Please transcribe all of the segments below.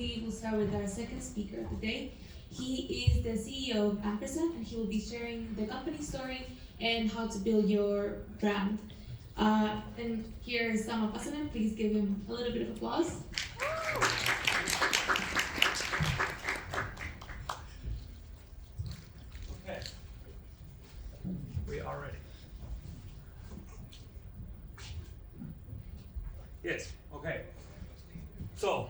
we will start with our second speaker of the day. He is the CEO of Ampersand, and he will be sharing the company story and how to build your brand. And here is Pasanen. Please give him a little bit of applause. Okay, we are ready. Yes, okay. So,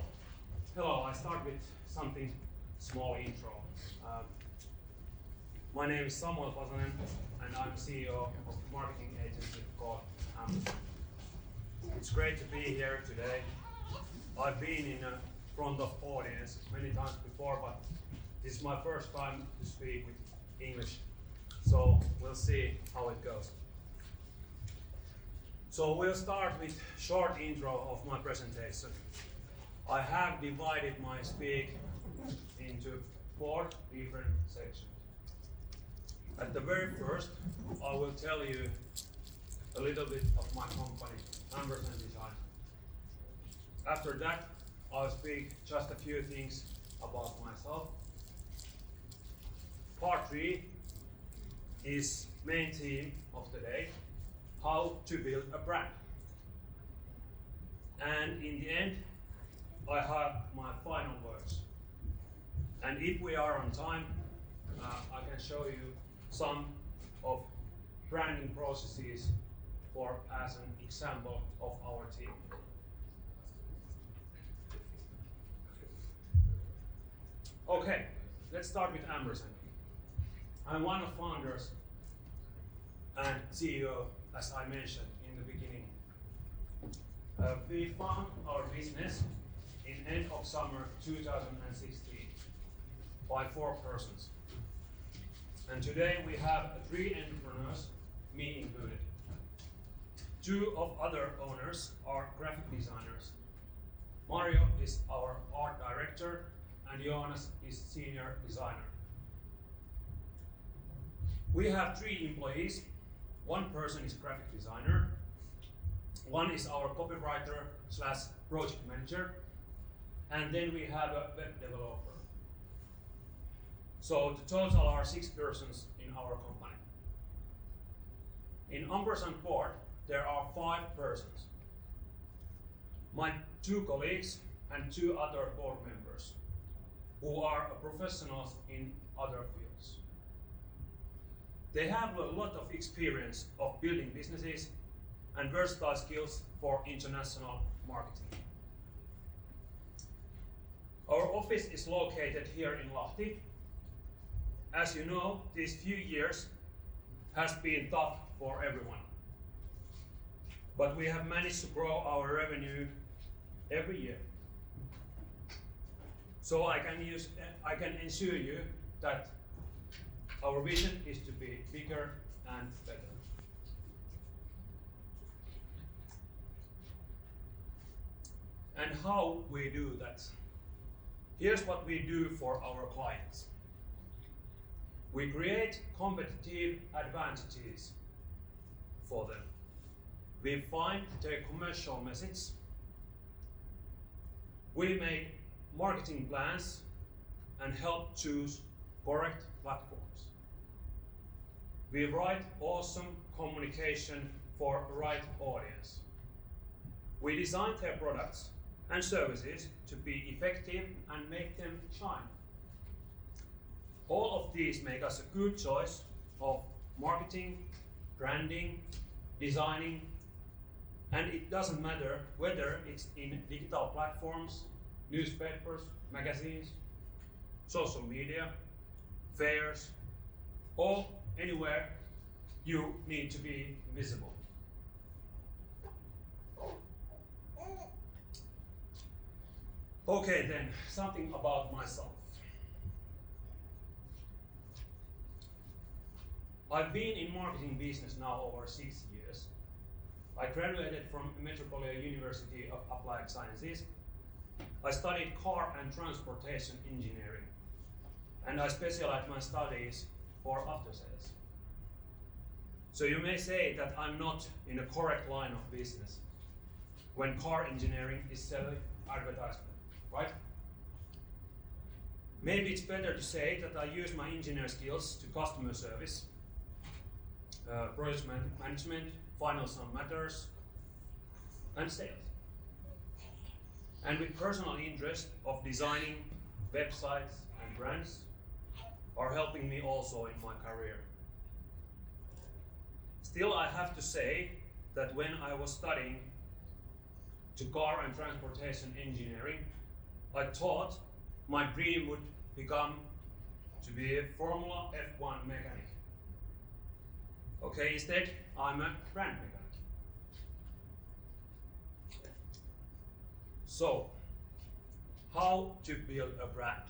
hello, I start with something small intro. My name is Pasanen, and I'm CEO of a marketing agency called Ampersand. It's great to be here today. I've been in front of audience many times before, but this is my first time to speak with English. So we'll see how it goes. So we'll start with short intro of my presentation. I have divided my speak into 4 different sections. At the very first, I will tell you a little bit of my company, Ampersand Design. After that, I'll speak just a few things about myself. Part 3 is main theme of the day, how to build a brand. And in the end, I have my final words. And if we are on time, I can show you some of branding processes as an example of our team. Okay, let's start with Ampersand. I'm one of founders and CEO, as I mentioned in the beginning. We found our business in end of summer 2016 by 4 persons. And today we have 3 entrepreneurs, me included. 2 of other owners are graphic designers. Mario is our art director and Jonas is senior designer. We have 3 employees. 1 person is graphic designer. 1 is our copywriter / project manager. And then we have a web developer. So the total are 6 persons in our company. In Ampersand board, there are 5 persons. My 2 colleagues and 2 other board members who are professionals in other fields. They have a lot of experience of building businesses and versatile skills for international marketing. Our office is located here in Lahti. As you know, these few years has been tough for everyone. But we have managed to grow our revenue every year. So I can assure you that our vision is to be bigger and better. And how we do that? Here's what we do for our clients. We create competitive advantages for them. We find their commercial message. We make marketing plans and help choose correct platforms. We write awesome communication for the right audience. We design their products and services to be effective and make them shine. All of these make us a good choice of marketing, branding, designing, and it doesn't matter whether it's in digital platforms, newspapers, magazines, social media, fairs, or anywhere you need to be visible. Okay then, something about myself. I've been in marketing business now over 6 years. I graduated from Metropolitan University of Applied Sciences. I studied car and transportation engineering, and I specialized my studies for after sales. So you may say that I'm not in a correct line of business when car engineering is selling advertisement, right? Maybe it's better to say that I use my engineer skills to customer service, project management, financial matters, and sales. And with personal interest of designing websites and brands are helping me also in my career. Still, I have to say that when I was studying to car and transportation engineering, I thought my dream would become to be a Formula F1 mechanic. Okay, instead, I'm a brand mechanic. So, how to build a brand?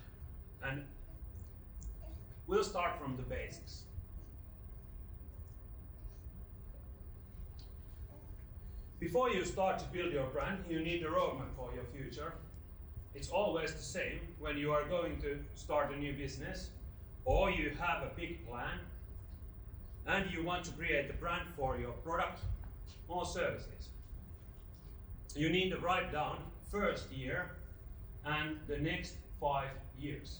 And we'll start from the basics. Before you start to build your brand, you need a roadmap for your future. It's always the same when you are going to start a new business or you have a big plan and you want to create a brand for your product or services. You need to write down first year and the next 5 years.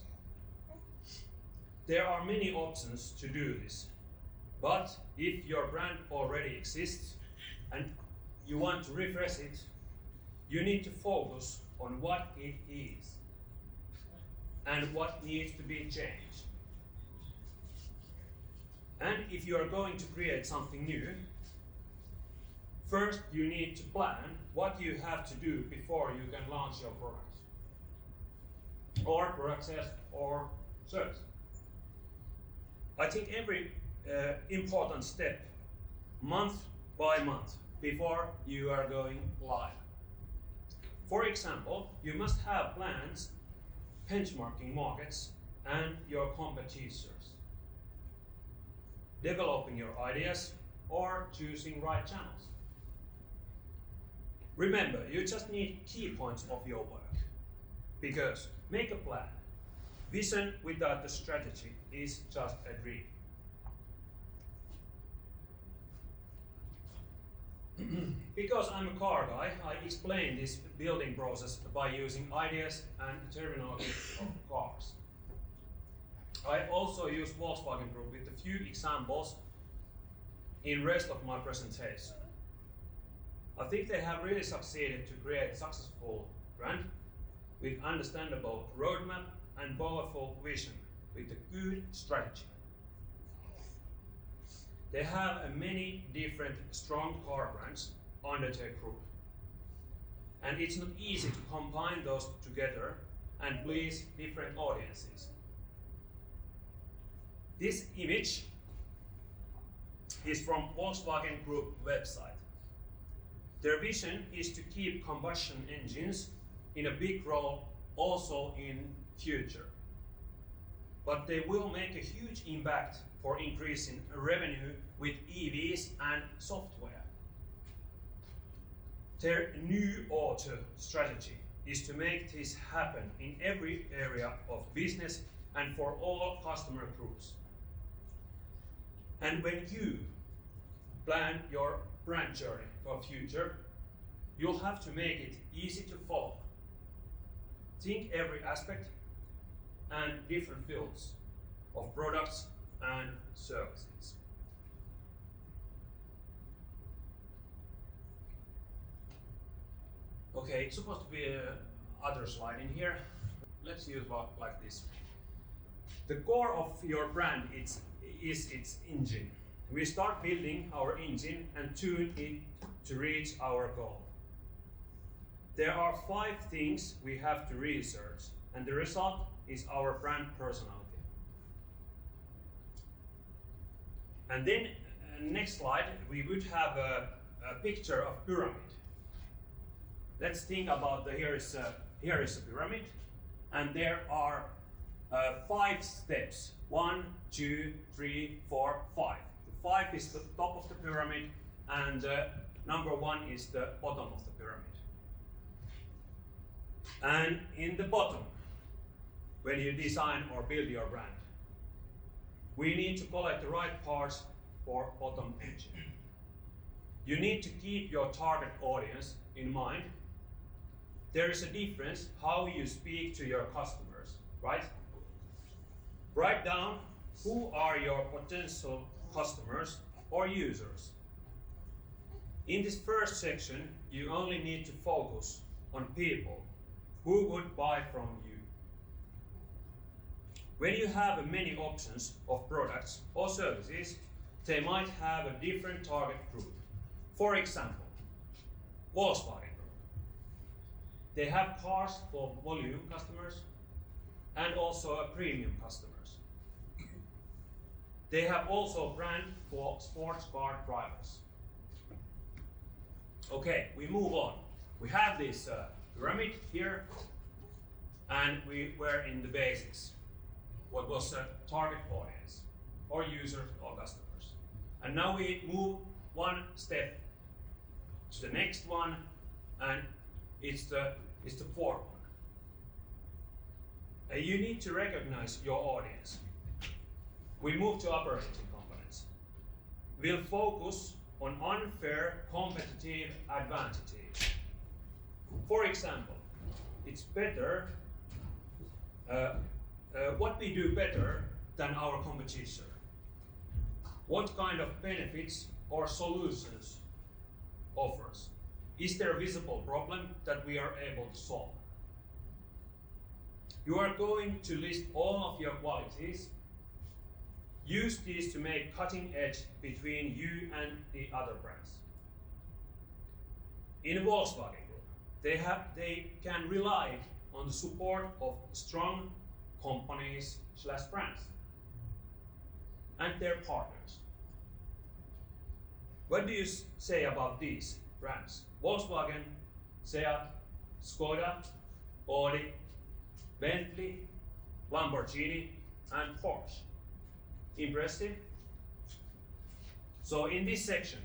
There are many options to do this, but if your brand already exists and you want to refresh it, you need to focus on what it is and what needs to be changed. And if you are going to create something new, first you need to plan what you have to do before you can launch your product or product sales or service. I think every important step, month by month, before you are going live. For example, you must have plans benchmarking markets and your competitors, developing your ideas or choosing right channels. Remember, you just need key points of your work, because make a plan. Vision without the strategy is just a dream. Because I'm a car guy, I explain this building process by using ideas and terminology of cars. I also use Volkswagen Group with a few examples in rest of my presentation. I think they have really succeeded to create a successful brand with understandable roadmap and powerful vision with a good strategy. They have many different strong car brands under their group. And it's not easy to combine those together and please different audiences. This image is from Volkswagen Group website. Their vision is to keep combustion engines in a big role also in future. But they will make a huge impact for increasing revenue with EVs and software. Their new auto strategy is to make this happen in every area of business and for all customer groups. And when you plan your brand journey for future, you'll have to make it easy to follow. Think every aspect and different fields of products and services. Okay, it's supposed to be another slide in here. Let's use like this. The core of your brand is its engine. We start building our engine and tune it to reach our goal. There are 5 things we have to research, and the result is our brand personality. And then, next slide, we would have a picture of pyramid. Let's think about here is a pyramid, and there are 5 steps. 1, 2, 3, 4, 5. The 5 is the top of the pyramid, and number 1 is the bottom of the pyramid. And in the bottom, when you design or build your brand, we need to collect the right parts for bottom engine. You need to keep your target audience in mind. There is a difference how you speak to your customers, right? Write down who are your potential customers or users. In this first section, you only need to focus on people who would buy from you. When you have many options of products or services, they might have a different target group. For example, Volkswagen Group. They have cars for volume customers and also a premium customers. They have also a brand for sports car drivers. Okay, we move on. We have this pyramid here, and we were in the basics. What was a target audience, or users, or customers. And now we move one step to the next one, and it's the fourth one. You need to recognize your audience. We move to upper engine components. We'll focus on unfair competitive advantages. For example, it's better, what we do better than our competition. What kind of benefits or solutions offers? Is there a visible problem that we are able to solve? You are going to list all of your qualities. Use these to make cutting edge between you and the other brands. In Volkswagen Group, they can rely on the support of strong companies/brands and their partners. What do you say about these brands? Volkswagen, Seat, Skoda, Audi, Bentley, Lamborghini, and Porsche. Impressive? So in this section,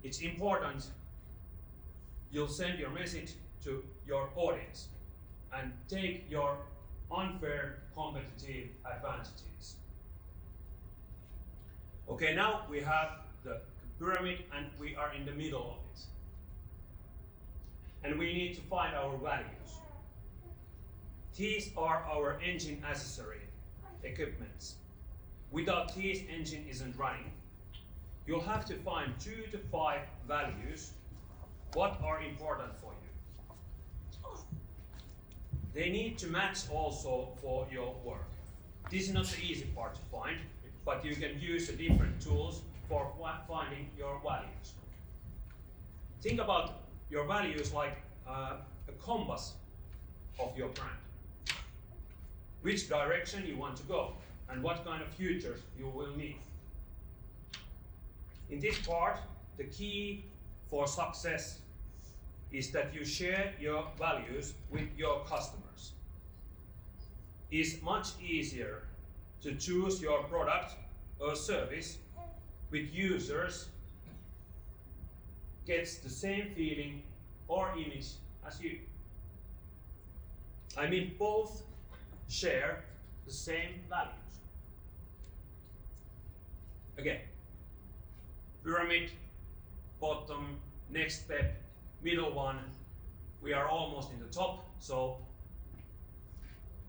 it's important you'll send your message to your audience and take your unfair competitive advantages. Okay, now we have the pyramid and we are in the middle of it. And we need to find our values. These are our engine accessory equipments. Without these, engine isn't running. You'll have to find 2 to 5 values what are important for you. They need to match also for your work. This is not the easy part to find, but you can use the different tools for finding your values. Think about your values like a compass of your brand. Which direction you want to go and what kind of features you will need. In this part, the key for success is that you share your values with your customers. It's much easier to choose your product or service with users gets the same feeling or image as you. I mean, both share the same values. Again, pyramid, bottom, next step, middle one. We are almost in the top, so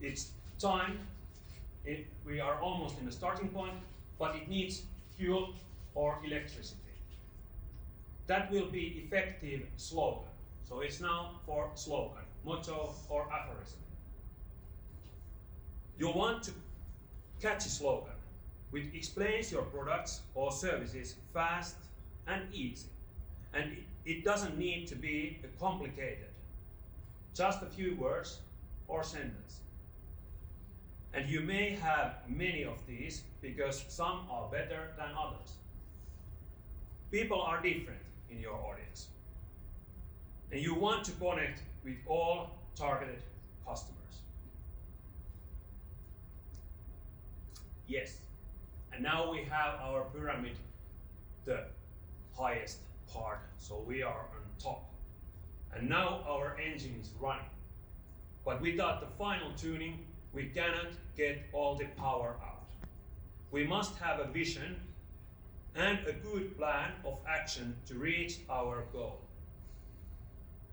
it's time. We are almost in the starting point, but it needs fuel or electricity. That will be effective slogan. So it's now for slogan, motto or aphorism. You want to catch a slogan which explains your products or services fast and easy. And it doesn't need to be complicated. Just a few words or sentence. And you may have many of these because some are better than others. People are different in your audience. And you want to connect with all targeted customers. Yes. And now we have our pyramid, the highest part. So we are on top. And now our engine is running. But without the final tuning, we cannot get all the power out. We must have a vision and a good plan of action to reach our goal.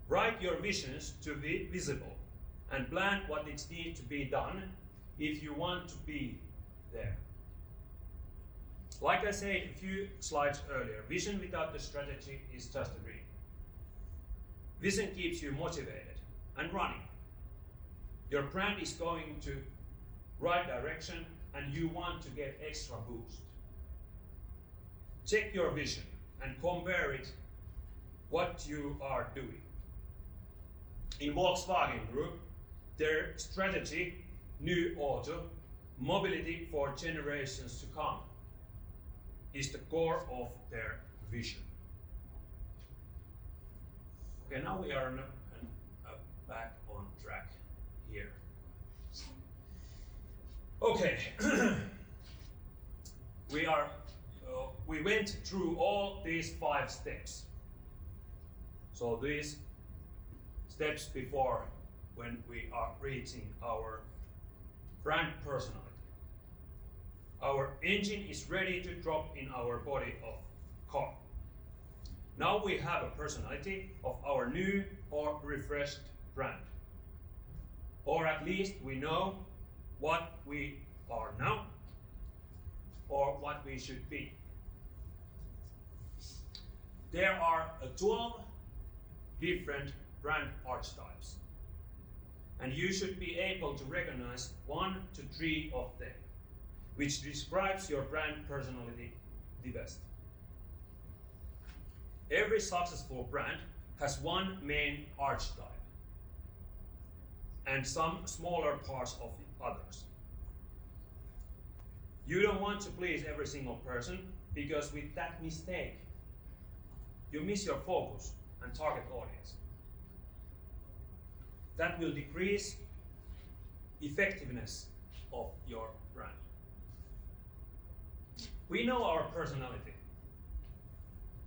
Write your visions to be visible and plan what needs to be done if you want to be there. Like I said a few slides earlier, vision without the strategy is just a dream. Vision keeps you motivated and running. Your brand is going to right direction and you want to get extra boost. Check your vision and compare it what you are doing. In Volkswagen Group, their strategy, new auto, mobility for generations to come, is the core of their vision. Okay, now we are back on track here. Okay, we went through all these 5 steps. So these steps before when we are reaching our brand personality. Our engine is ready to drop in our body of car. Now we have a personality of our new or refreshed brand. Or at least we know what we are now or what we should be. There are 12 different brand archetypes, and you should be able to recognize 1 to 3 of them, which describes your brand personality the best. Every successful brand has one main archetype and some smaller parts of the others. You don't want to please every single person, because with that mistake, you miss your focus and target audience. That will decrease effectiveness of your brand. We know our personality.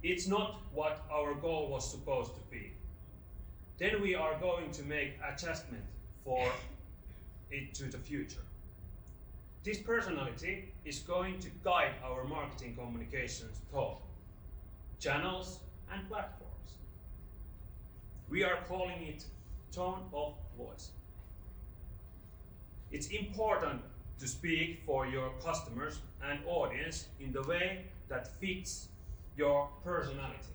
It's not what our goal was supposed to be. Then we are going to make adjustment for it to the future. This personality is going to guide our marketing communications tone, channels and platforms. We are calling it tone of voice. It's important to speak for your customers and audience in the way that fits your personality.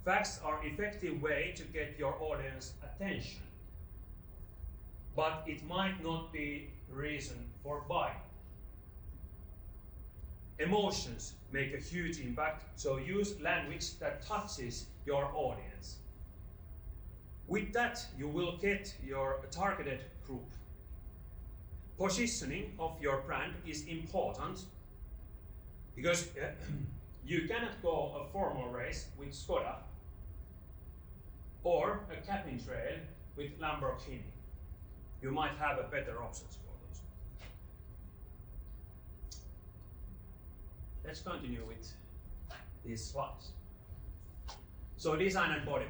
Facts are an effective way to get your audience attention, but it might not be reason for buying. Emotions make a huge impact, so use language that touches your audience. With that, you will get your targeted group. Positioning of your brand is important, because you cannot go a formal race with Skoda or a camping trail with Lamborghini. You might have a better options for those. Let's continue with these slides. So design and bodywork.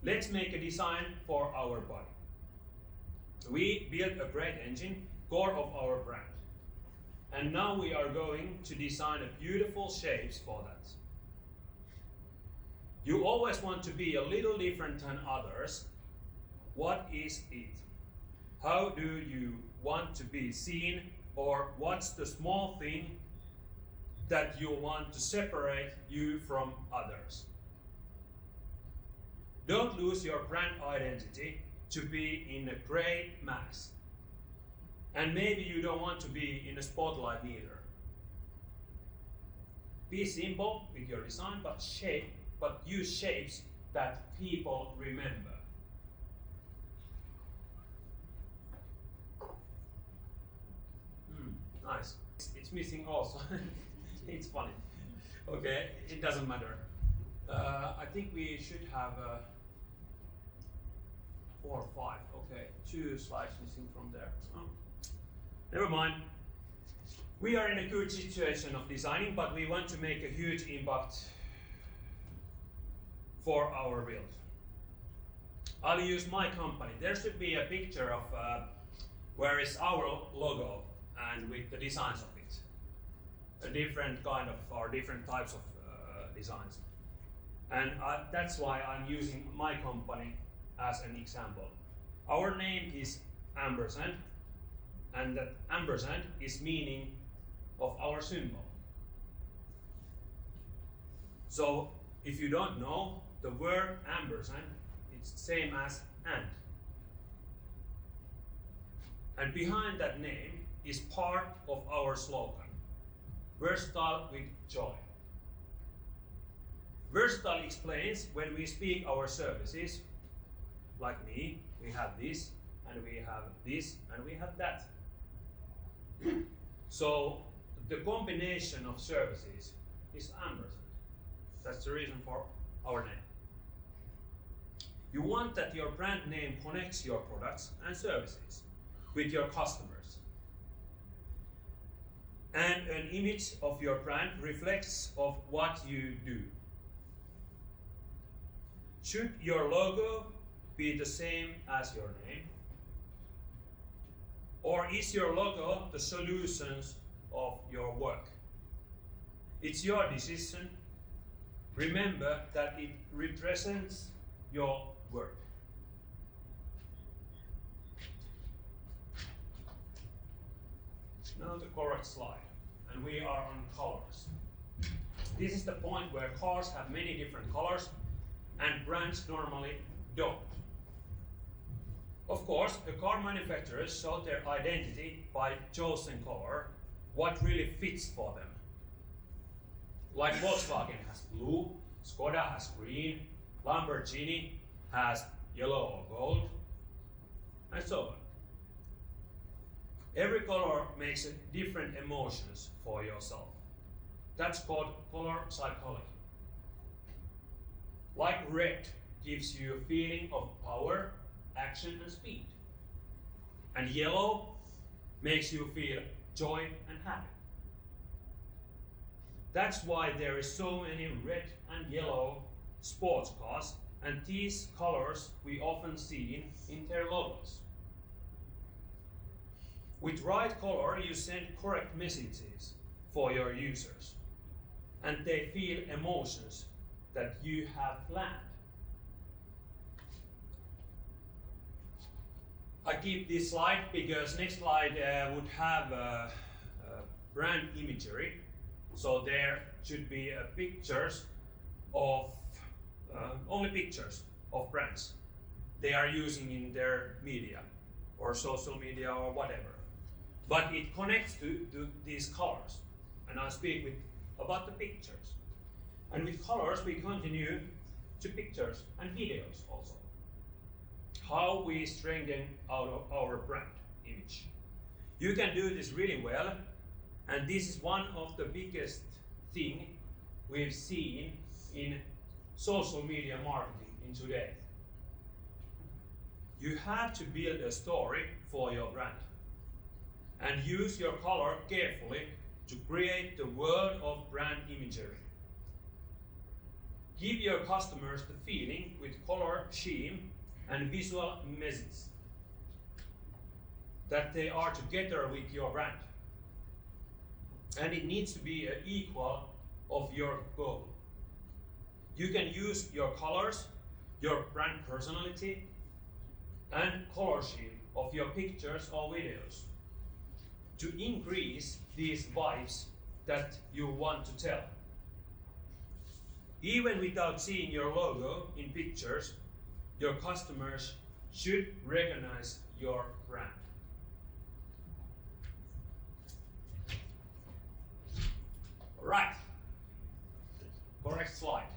Let's make a design for our body. We built a great engine, core of our brand. And now we are going to design a beautiful shapes for that. You always want to be a little different than others. What is it? How do you want to be seen, or what's the small thing that you want to separate you from others? Don't lose your brand identity to be in a gray mass. And maybe you don't want to be in a spotlight either. Be simple with your design, but use shapes that people remember. Nice. It's missing also. It's funny. Okay, it doesn't matter. I think we should have 4 or 5. Okay, 2 slides missing from there. Oh. Never mind. We are in a good situation of designing, but we want to make a huge impact for our build. I'll use my company. There should be a picture of where is our logo and with the designs of it. A different kind of, or different types of designs. And that's why I'm using my company as an example. Our name is Ampersand, and that ampersand is meaning of our symbol. So if you don't know, the word ampersand, it's the same as and. And behind that name is part of our slogan, versatile with joy. Versatile explains when we speak our services, like me, we have this, and we have this, and we have that. So the combination of services is ampersand. That's the reason for our name. You want that your brand name connects your products and services with your customers. And an image of your brand reflects of what you do. Should your logo be the same as your name? Or is your logo the solutions of your work? It's your decision. Remember that it represents your work. Now the correct slide, and we are on colors. This is the point where cars have many different colors and brands normally don't. Of course, the car manufacturers show their identity by chosen color, what really fits for them. Like Volkswagen has blue, Skoda has green, Lamborghini has yellow or gold, and so on. Every color makes different emotions for yourself. That's called color psychology. Like red gives you a feeling of power, action and speed. And yellow makes you feel joy and happy. That's why there is so many red and yellow sports cars, and these colors we often see in their logos. With right color you send correct messages for your users, and they feel emotions that you have planned. I keep this slide because next slide would have brand imagery. So there should be pictures of, only pictures of brands they are using in their media or social media or whatever. But it connects to these colors, and I'll speak about the pictures. And with colors we continue to pictures and videos also. How we strengthen our brand image. You can do this really well, and this is one of the biggest thing we've seen in social media marketing in today. You have to build a story for your brand and use your color carefully to create the world of brand imagery. Give your customers the feeling with color scheme and visual message that they are together with your brand. And it needs to be equal of your goal. You can use your colors, your brand personality, and color scheme of your pictures or videos to increase these vibes that you want to tell. Even without seeing your logo in pictures, your customers should recognize your brand. All right, correct slide.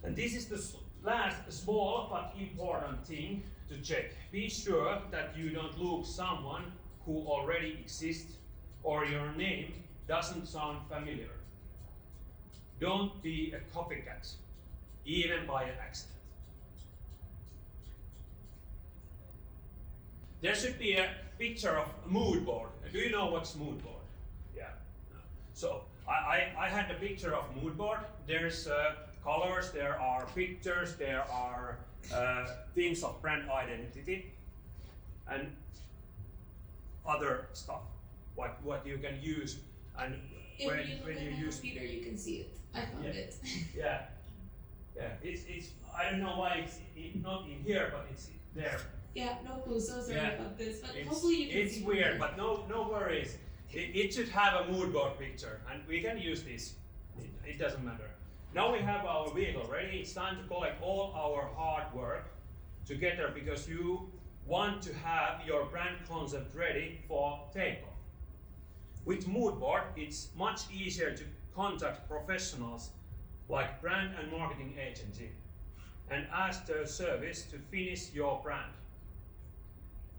And this is the last small but important thing to check. Be sure that you don't look someone who already exists or your name doesn't sound familiar. Don't be a copycat, even by an accident. There should be a picture of a mood board. Do you know what's mood board? Yeah. No. So I had a picture of mood board. There's colors, there are pictures, there are things of brand identity, and other stuff. What you can use, and when you use computer, you can see it. I found it. Yeah. It's I don't know why it's not in here, but it's there. Yeah, no clue. So sorry about this, but It's, hopefully you can it's see weird, it. but no worries. It should have a mood board picture, and we can use this. It doesn't matter. Now we have our vehicle ready. It's time to collect all our hard work together because you want to have your brand concept ready for takeoff. With mood board, it's much easier to contact professionals like brand and marketing agency and ask their service to finish your brand.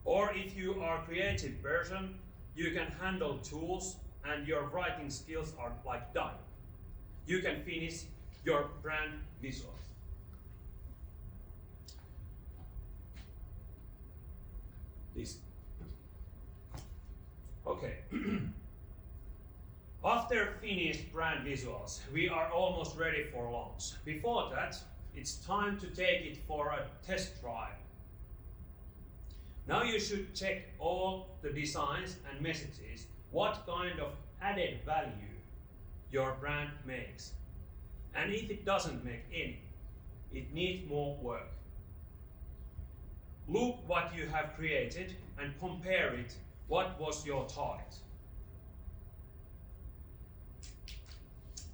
Or if you are a creative person, you can handle tools and your writing skills are like done. You can finish your brand visuals. This. Okay. After finished brand visuals, we are almost ready for launch. Before that, it's time to take it for a test drive. Now you should check all the designs and messages, what kind of added value your brand makes. And if it doesn't make any, it needs more work. Look what you have created and compare it, what was your target.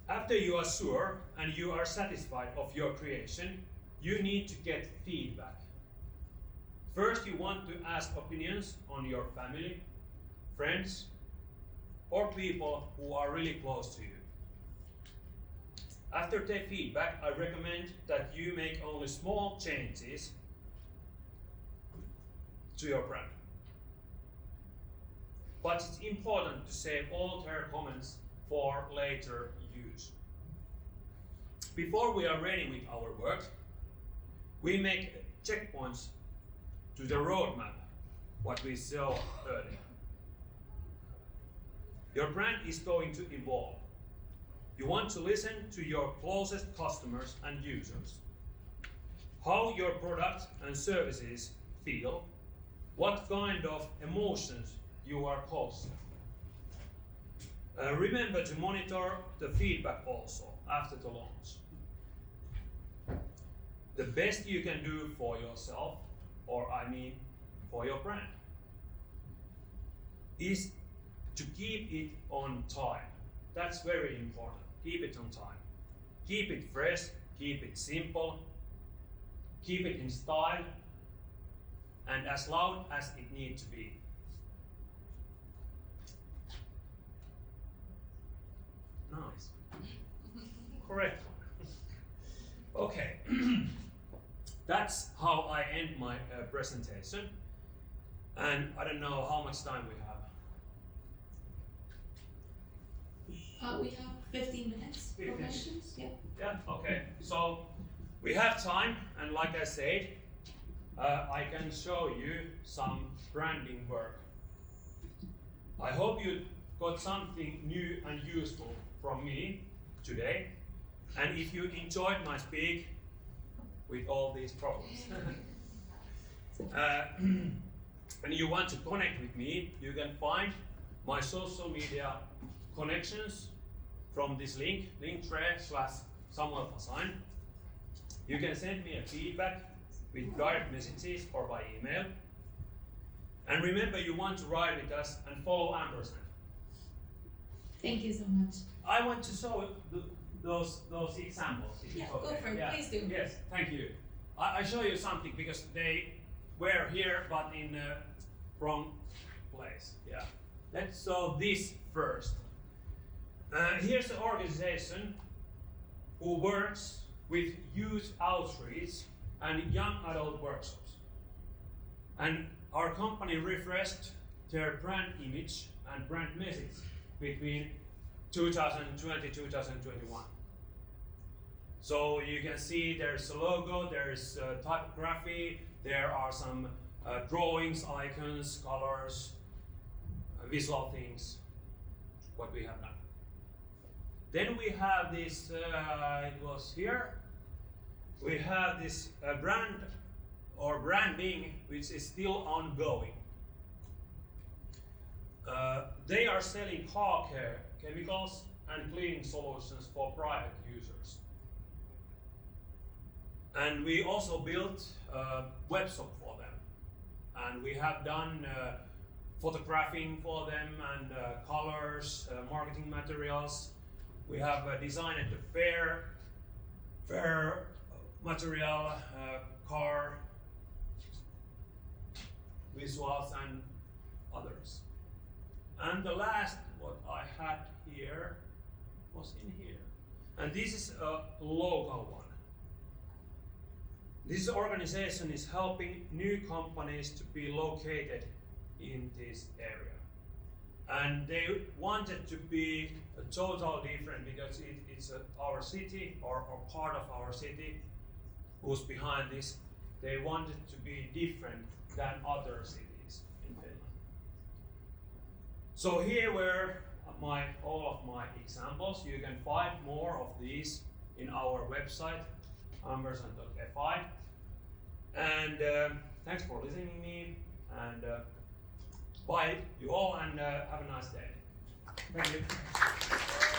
After you are sure and you are satisfied of your creation, you need to get feedback. First, you want to ask opinions on your family, friends, or people who are really close to you. After the feedback, I recommend that you make only small changes to your brand. But it's important to save all their comments for later use. Before we are ready with our work, we make checkpoints to the roadmap, what we saw earlier. Your brand is going to evolve. You want to listen to your closest customers and users. How your products and services feel, what kind of emotions you are causing. Remember to monitor the feedback also after the launch. The best you can do for yourself, or I mean for your brand, is to keep it on time. That's very important. Keep it on time. Keep it fresh, keep it simple, keep it in style, and as loud as it needs to be. Nice. Correct one. Okay. That's how I end my presentation. And I don't know how much time we have. We have 15 minutes for 15 questions. Yeah. Yeah, okay. So we have time, and like I said, I can show you some branding work. I hope you got something new and useful from me today. And if you enjoyed my speak with all these problems, and you want to connect with me, you can find my social media connections from this link, linktree/Samuel Pasanen. You can send me a feedback with direct messages or by email. And remember, you want to ride with us and follow Ampersand. Thank you so much. I want to show those examples. Yeah, go for it. Please do. Yes, thank you. I show you something because they were here, but in the wrong place. Yeah. Let's show this first. Here's the organization who works with youth outreach and young adult workshops. And our company refreshed their brand image and brand message between 2020-2021. So you can see there's a logo, there's typography, there are some drawings, icons, colors, visual things, what we have done. Then we have this, it was here, we have this brand or branding which is still ongoing. They are selling car care chemicals and cleaning solutions for private users. And we also built a web shop for them. and we have done photographing for them and colors, marketing materials. We have designed the fair material, car, visuals and others. And the last what I had here was in here. And this is a local one. This organization is helping new companies to be located in this area. And they wanted to be a total different because it's our city or part of our city who's behind this. They wanted to be different than other cities in Finland. So here were all of my examples. You can find more of these in our website, ampersand.fi. And thanks for listening to me, and bye you all, and have a nice day. Thank you.